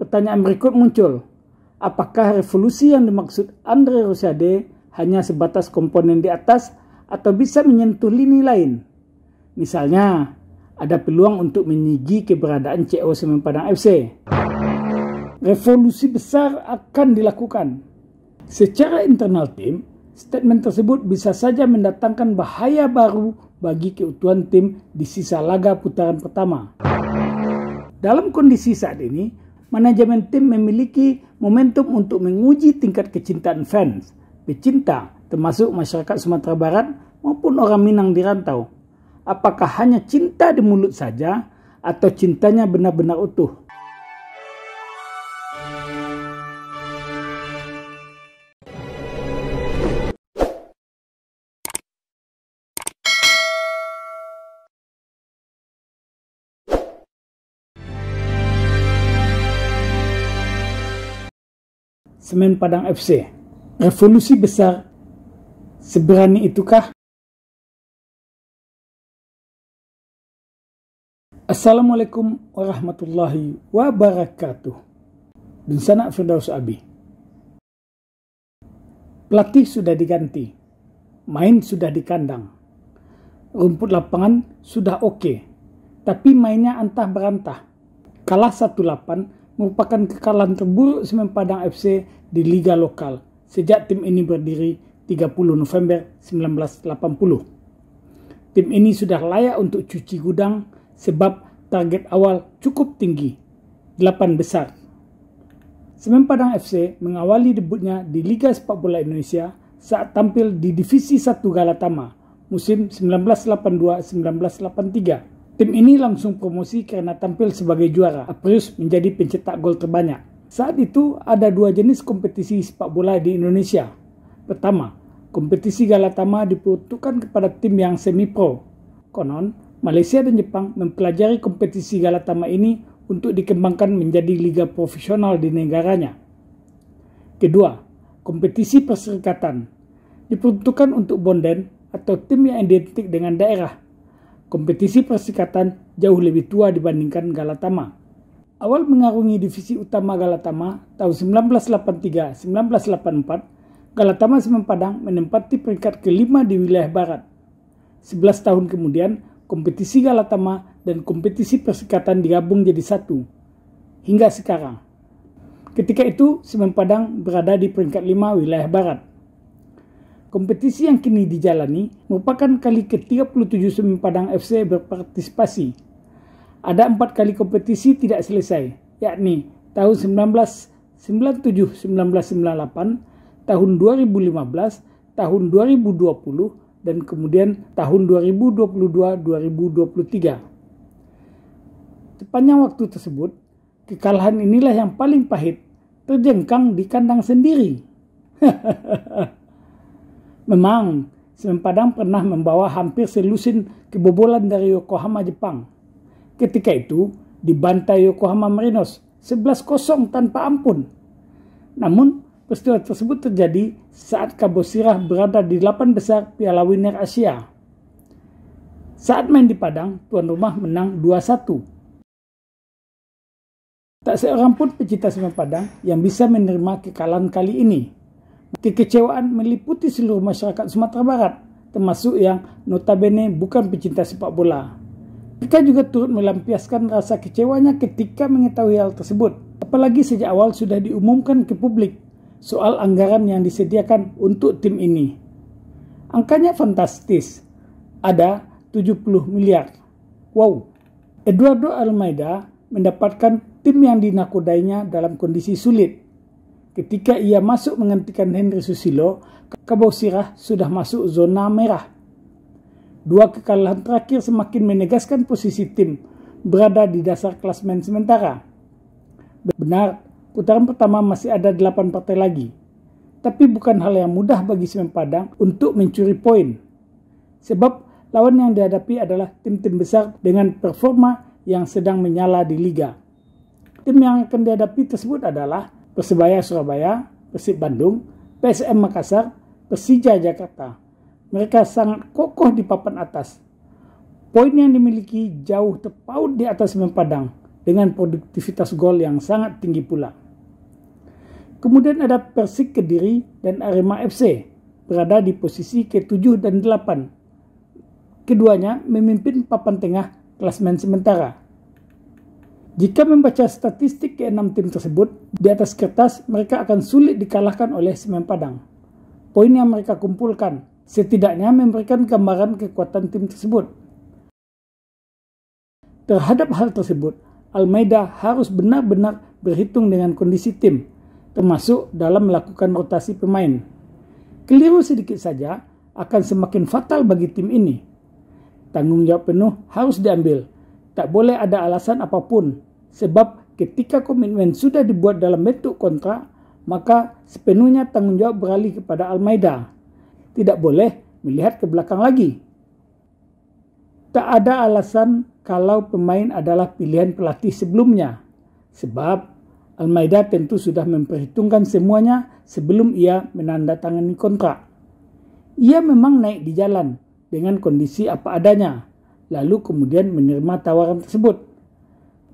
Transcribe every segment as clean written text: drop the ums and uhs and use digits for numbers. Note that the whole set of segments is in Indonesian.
Pertanyaan berikut muncul. Apakah revolusi yang dimaksud Andre Rosiade hanya sebatas komponen di atas atau bisa menyentuh lini lain? Misalnya, ada peluang untuk menyigi keberadaan CO Semen Padang FC. Revolusi besar akan dilakukan. Secara internal tim, statement tersebut bisa saja mendatangkan bahaya baru bagi keutuhan tim di sisa laga putaran pertama. Dalam kondisi saat ini, manajemen tim memiliki momentum untuk menguji tingkat kecintaan fans, pecinta, termasuk masyarakat Sumatera Barat maupun orang Minang di rantau. Apakah hanya cinta di mulut saja atau cintanya benar-benar utuh? Semen Padang FC, revolusi besar seberani itukah? Assalamualaikum warahmatullahi wabarakatuh. Bin Sana Firdaus Abi. Pelatih sudah diganti, main sudah di kandang, rumput lapangan sudah oke, tapi mainnya antah berantah. Kalah 1-8 merupakan kekalahan terburuk Semen Padang FC di Liga Lokal sejak tim ini berdiri 30 November 1980. Tim ini sudah layak untuk cuci gudang sebab target awal cukup tinggi, 8 besar. Semen Padang FC mengawali debutnya di Liga Sepak Bola Indonesia saat tampil di Divisi 1 Galatama musim 1982-1983. Tim ini langsung promosi karena tampil sebagai juara. Aprius menjadi pencetak gol terbanyak. Saat itu ada dua jenis kompetisi sepak bola di Indonesia. Pertama, kompetisi Galatama diperuntukkan kepada tim yang semi-pro. Konon, Malaysia dan Jepang mempelajari kompetisi Galatama ini untuk dikembangkan menjadi liga profesional di negaranya. Kedua, kompetisi perserikatan diperuntukkan untuk bonden atau tim yang identik dengan daerah. Kompetisi perserikatan jauh lebih tua dibandingkan Galatama. Awal mengarungi divisi utama Galatama tahun 1983-1984, Galatama Semen Padang menempati peringkat kelima di wilayah barat. 11 tahun kemudian, kompetisi Galatama dan kompetisi perserikatan digabung jadi satu. Hingga sekarang. Ketika itu, Semen Padang berada di peringkat 5 wilayah barat. Kompetisi yang kini dijalani merupakan kali ke-37 Semen Padang FC berpartisipasi. Ada 4 kali kompetisi tidak selesai, yakni tahun 1997-1998, tahun 2015, tahun 2020, dan kemudian tahun 2022-2023. Sepanjang waktu tersebut, kekalahan inilah yang paling pahit, terjengkang di kandang sendiri. Memang, Semen Padang pernah membawa hampir selusin kebobolan dari Yokohama Jepang. Ketika itu, dibantai Yokohama Marinos 11-0 tanpa ampun. Namun, peristiwa tersebut terjadi saat Kabosirah berada di 8 besar Piala Winner Asia. Saat main di Padang, tuan rumah menang 2-1. Tak seorang pun pecinta Semen Padang yang bisa menerima kekalahan kali ini. Kekecewaan meliputi seluruh masyarakat Sumatera Barat, termasuk yang notabene bukan pecinta sepak bola. Mereka juga turut melampiaskan rasa kecewanya ketika mengetahui hal tersebut. Apalagi sejak awal sudah diumumkan ke publik soal anggaran yang disediakan untuk tim ini. Angkanya fantastis, ada 70 miliar. Wow! Eduardo Almeida mendapatkan tim yang dinakodainya dalam kondisi sulit. Ketika ia masuk menggantikan Henry Susilo, Kabosirah sudah masuk zona merah. 2 kekalahan terakhir semakin menegaskan posisi tim berada di dasar klasemen sementara. Benar, putaran pertama masih ada 8 partai lagi. Tapi bukan hal yang mudah bagi Semen Padang untuk mencuri poin. Sebab lawan yang dihadapi adalah tim-tim besar dengan performa yang sedang menyala di liga. Tim yang akan dihadapi tersebut adalah Persebaya Surabaya, Persib Bandung, PSM Makassar, Persija Jakarta. Mereka sangat kokoh di papan atas. Poin yang dimiliki jauh terpaut di atas Semen Padang dengan produktivitas gol yang sangat tinggi pula. Kemudian ada Persik Kediri dan Arema FC berada di posisi ke-7 dan 8. Keduanya memimpin papan tengah klasemen sementara. Jika membaca statistik ke-6 tim tersebut, di atas kertas mereka akan sulit dikalahkan oleh Semen Padang. Poin yang mereka kumpulkan setidaknya memberikan gambaran kekuatan tim tersebut. Terhadap hal tersebut, Almeida harus benar-benar berhitung dengan kondisi tim, termasuk dalam melakukan rotasi pemain. Keliru sedikit saja akan semakin fatal bagi tim ini. Tanggung jawab penuh harus diambil. Tak boleh ada alasan apapun, sebab ketika komitmen sudah dibuat dalam bentuk kontrak, maka sepenuhnya tanggung jawab beralih kepada Almeida. Tidak boleh melihat ke belakang lagi. Tak ada alasan kalau pemain adalah pilihan pelatih sebelumnya, sebab Almeida tentu sudah memperhitungkan semuanya sebelum ia menandatangani kontrak. Ia memang naik di jalan dengan kondisi apa adanya, lalu kemudian menerima tawaran tersebut.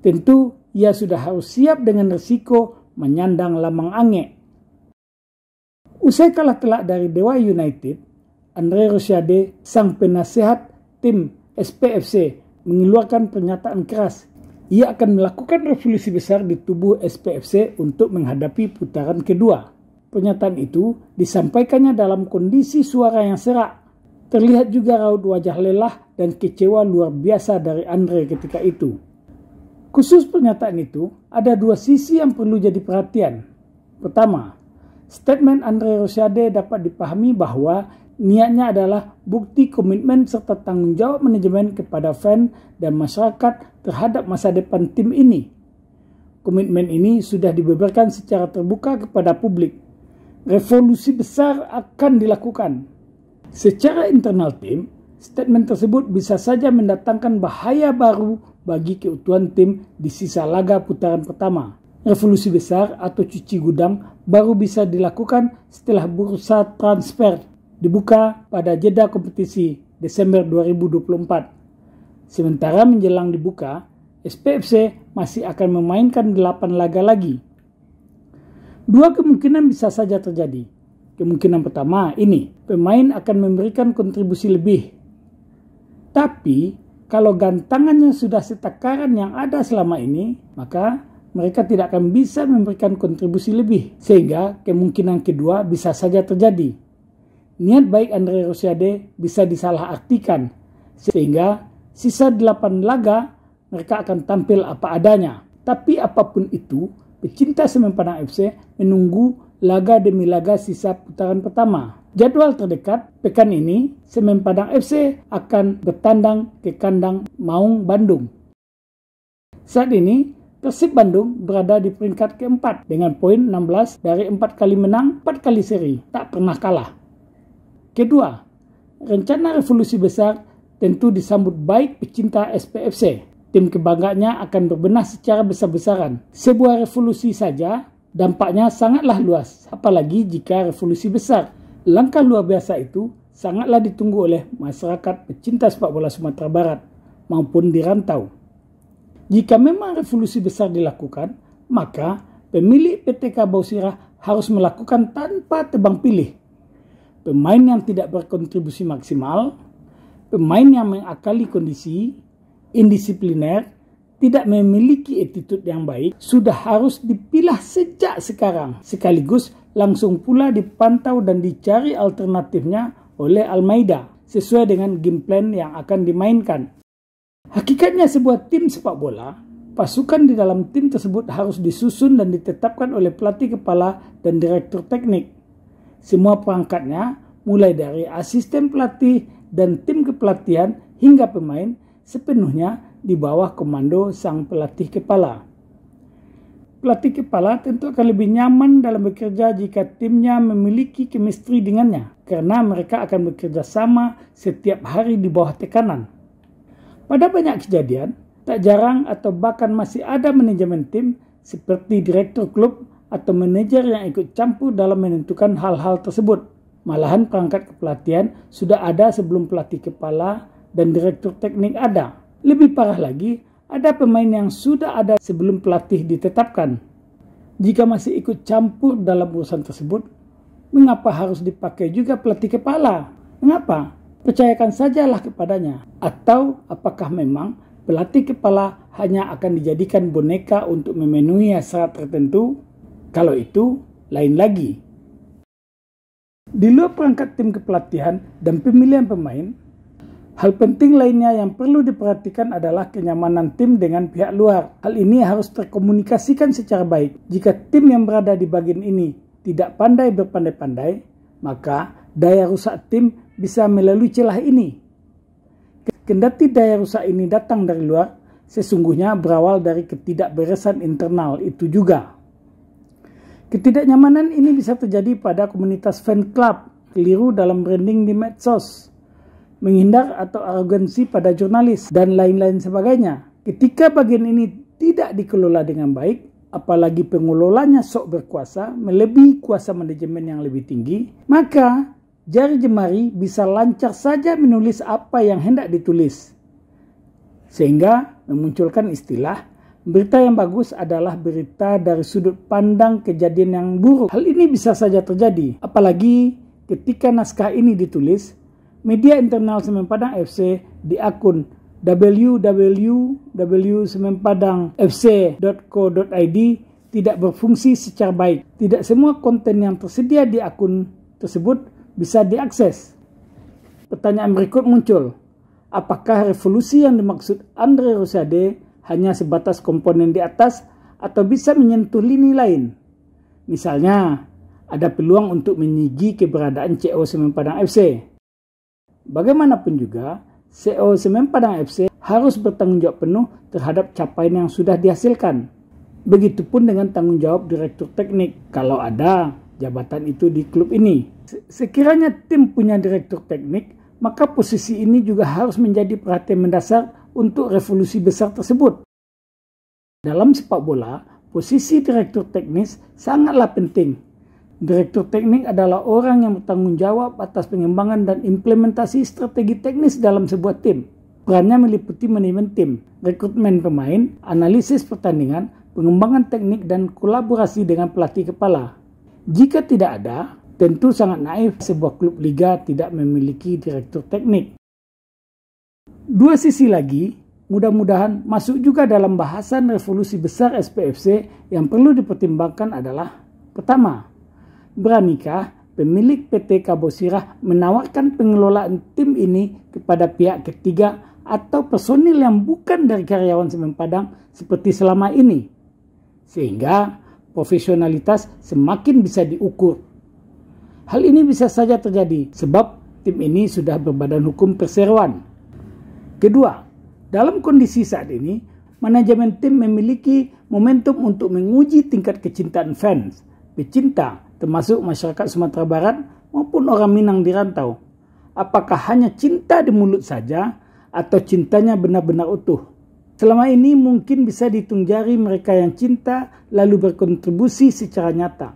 Tentu ia sudah harus siap dengan risiko menyandang lamang angek. Usai kalah telak dari Dewa United, Andre Rosiade, sang penasehat tim SPFC, mengeluarkan pernyataan keras. Ia akan melakukan revolusi besar di tubuh SPFC untuk menghadapi putaran kedua. Pernyataan itu disampaikannya dalam kondisi suara yang serak. Terlihat juga raut wajah lelah dan kecewa luar biasa dari Andre ketika itu. Khusus pernyataan itu, ada dua sisi yang perlu jadi perhatian. Pertama, statement Andre Rosiade dapat dipahami bahwa niatnya adalah bukti komitmen serta tanggung jawab manajemen kepada fan dan masyarakat terhadap masa depan tim ini. Komitmen ini sudah dibeberkan secara terbuka kepada publik. Revolusi besar akan dilakukan. Secara internal tim, statement tersebut bisa saja mendatangkan bahaya baru bagi keutuhan tim di sisa laga putaran pertama. Revolusi besar atau cuci gudang baru bisa dilakukan setelah bursa transfer dibuka pada jeda kompetisi Desember 2024. Sementara menjelang dibuka, SPFC masih akan memainkan 8 laga lagi. Dua kemungkinan bisa saja terjadi. Kemungkinan pertama ini, pemain akan memberikan kontribusi lebih. Tapi, kalau gantangannya sudah setakaran yang ada selama ini, maka mereka tidak akan bisa memberikan kontribusi lebih. Sehingga kemungkinan kedua bisa saja terjadi. Niat baik Andre Rosiade bisa disalahartikan, sehingga sisa 8 laga mereka akan tampil apa adanya. Tapi apapun itu, pecinta Semen Padang FC menunggu laga demi laga sisa putaran pertama. Jadwal terdekat, pekan ini Semen Padang FC akan bertandang ke kandang Maung Bandung. Saat ini, Persib Bandung berada di peringkat keempat dengan poin 16 dari 4 kali menang, 4 kali seri, tak pernah kalah. Kedua, rencana revolusi besar tentu disambut baik pecinta SPFC. Tim kebanggaannya akan berbenah secara besar-besaran. Sebuah revolusi saja dampaknya sangatlah luas, apalagi jika revolusi besar. Langkah luar biasa itu sangatlah ditunggu oleh masyarakat pecinta sepak bola Sumatera Barat maupun di rantau. Jika memang revolusi besar dilakukan, maka pemilik PTK Bausirah harus melakukan tanpa tebang pilih. Pemain yang tidak berkontribusi maksimal, pemain yang mengakali kondisi, indisipliner, tidak memiliki attitude yang baik, sudah harus dipilah sejak sekarang. Sekaligus langsung pula dipantau dan dicari alternatifnya oleh Almeida, sesuai dengan game plan yang akan dimainkan. Hakikatnya sebuah tim sepak bola, pasukan di dalam tim tersebut harus disusun dan ditetapkan oleh pelatih kepala dan direktur teknik. Semua perangkatnya, mulai dari asisten pelatih dan tim kepelatihan hingga pemain, sepenuhnya di bawah komando sang pelatih kepala. Pelatih kepala tentu akan lebih nyaman dalam bekerja jika timnya memiliki chemistry dengannya, karena mereka akan bekerja sama setiap hari di bawah tekanan. Pada banyak kejadian, tak jarang atau bahkan masih ada manajemen tim seperti direktur klub atau manajer yang ikut campur dalam menentukan hal-hal tersebut. Malahan perangkat kepelatihan sudah ada sebelum pelatih kepala dan direktur teknik ada. Lebih parah lagi, ada pemain yang sudah ada sebelum pelatih ditetapkan. Jika masih ikut campur dalam urusan tersebut, mengapa harus dipakai juga pelatih kepala? Mengapa? Percayakan sajalah kepadanya. Atau apakah memang pelatih kepala hanya akan dijadikan boneka untuk memenuhi hasrat tertentu? Kalau itu, lain lagi. Di luar perangkat tim kepelatihan dan pemilihan pemain, hal penting lainnya yang perlu diperhatikan adalah kenyamanan tim dengan pihak luar. Hal ini harus terkomunikasikan secara baik. Jika tim yang berada di bagian ini tidak pandai berpandai-pandai, maka daya rusak tim bisa melalui celah ini. Kendati daya rusak ini datang dari luar, sesungguhnya berawal dari ketidakberesan internal itu juga. Ketidaknyamanan ini bisa terjadi pada komunitas fan club, keliru dalam branding di medsos, menghindar atau arogansi pada jurnalis, dan lain-lain sebagainya. Ketika bagian ini tidak dikelola dengan baik, apalagi pengelolanya sok berkuasa, melebihi kuasa manajemen yang lebih tinggi, maka jari jemari bisa lancar saja menulis apa yang hendak ditulis. Sehingga memunculkan istilah, berita yang bagus adalah berita dari sudut pandang kejadian yang buruk. Hal ini bisa saja terjadi, apalagi ketika naskah ini ditulis, media internal Semen Padang FC di akun www.semenpadangfc.co.id tidak berfungsi secara baik. Tidak semua konten yang tersedia di akun tersebut bisa diakses. Pertanyaan berikut muncul. Apakah revolusi yang dimaksud Andre Rosiade hanya sebatas komponen di atas atau bisa menyentuh lini lain? Misalnya, ada peluang untuk menyigi keberadaan CO Semen Padang FC. Bagaimanapun juga, CO Semen Padang FC harus bertanggung jawab penuh terhadap capaian yang sudah dihasilkan. Begitupun dengan tanggung jawab direktur teknik, kalau ada jabatan itu di klub ini. Sekiranya tim punya direktur teknik, maka posisi ini juga harus menjadi perhatian mendasar untuk revolusi besar tersebut. Dalam sepak bola, posisi direktur teknis sangatlah penting. Direktur teknik adalah orang yang bertanggung jawab atas pengembangan dan implementasi strategi teknis dalam sebuah tim. Perannya meliputi manajemen tim, rekrutmen pemain, analisis pertandingan, pengembangan teknik, dan kolaborasi dengan pelatih kepala. Jika tidak ada, tentu sangat naif sebuah klub liga tidak memiliki direktur teknik. Dua sisi lagi, mudah-mudahan masuk juga dalam bahasan revolusi besar SPFC yang perlu dipertimbangkan adalah: pertama, beranikah pemilik PT Kabosirah menawarkan pengelolaan tim ini kepada pihak ketiga atau personil yang bukan dari karyawan Semen Padang seperti selama ini, sehingga profesionalitas semakin bisa diukur. Hal ini bisa saja terjadi sebab tim ini sudah berbadan hukum perseroan. Kedua, dalam kondisi saat ini, manajemen tim memiliki momentum untuk menguji tingkat kecintaan fans, pecinta, termasuk masyarakat Sumatera Barat maupun orang Minang di rantau. Apakah hanya cinta di mulut saja atau cintanya benar-benar utuh? Selama ini mungkin bisa dihitung jari mereka yang cinta lalu berkontribusi secara nyata.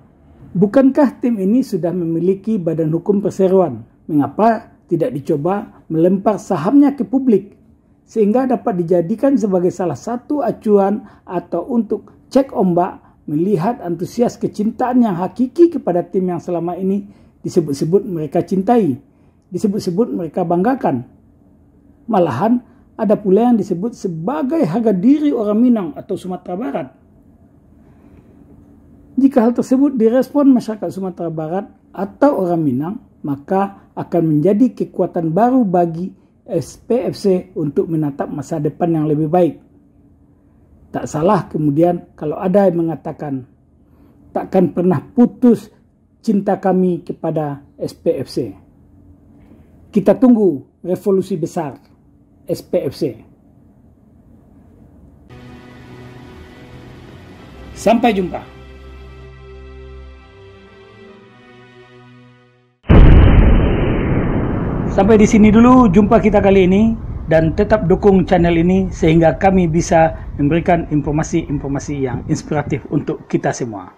Bukankah tim ini sudah memiliki badan hukum perseroan? Mengapa tidak dicoba melempar sahamnya ke publik, sehingga dapat dijadikan sebagai salah satu acuan atau untuk cek ombak melihat antusias kecintaan yang hakiki kepada tim yang selama ini disebut-sebut mereka cintai, disebut-sebut mereka banggakan. Malahan ada pula yang disebut sebagai harga diri orang Minang atau Sumatera Barat. Jika hal tersebut direspon masyarakat Sumatera Barat atau orang Minang, maka akan menjadi kekuatan baru bagi SPFC untuk menatap masa depan yang lebih baik. Tak salah kemudian kalau ada yang mengatakan, takkan pernah putus cinta kami kepada SPFC. Kita tunggu revolusi besar SPFC. Sampai jumpa. Sampai di sini dulu jumpa kita kali ini, dan tetap dukung channel ini sehingga kami bisa memberikan informasi-informasi yang inspiratif untuk kita semua.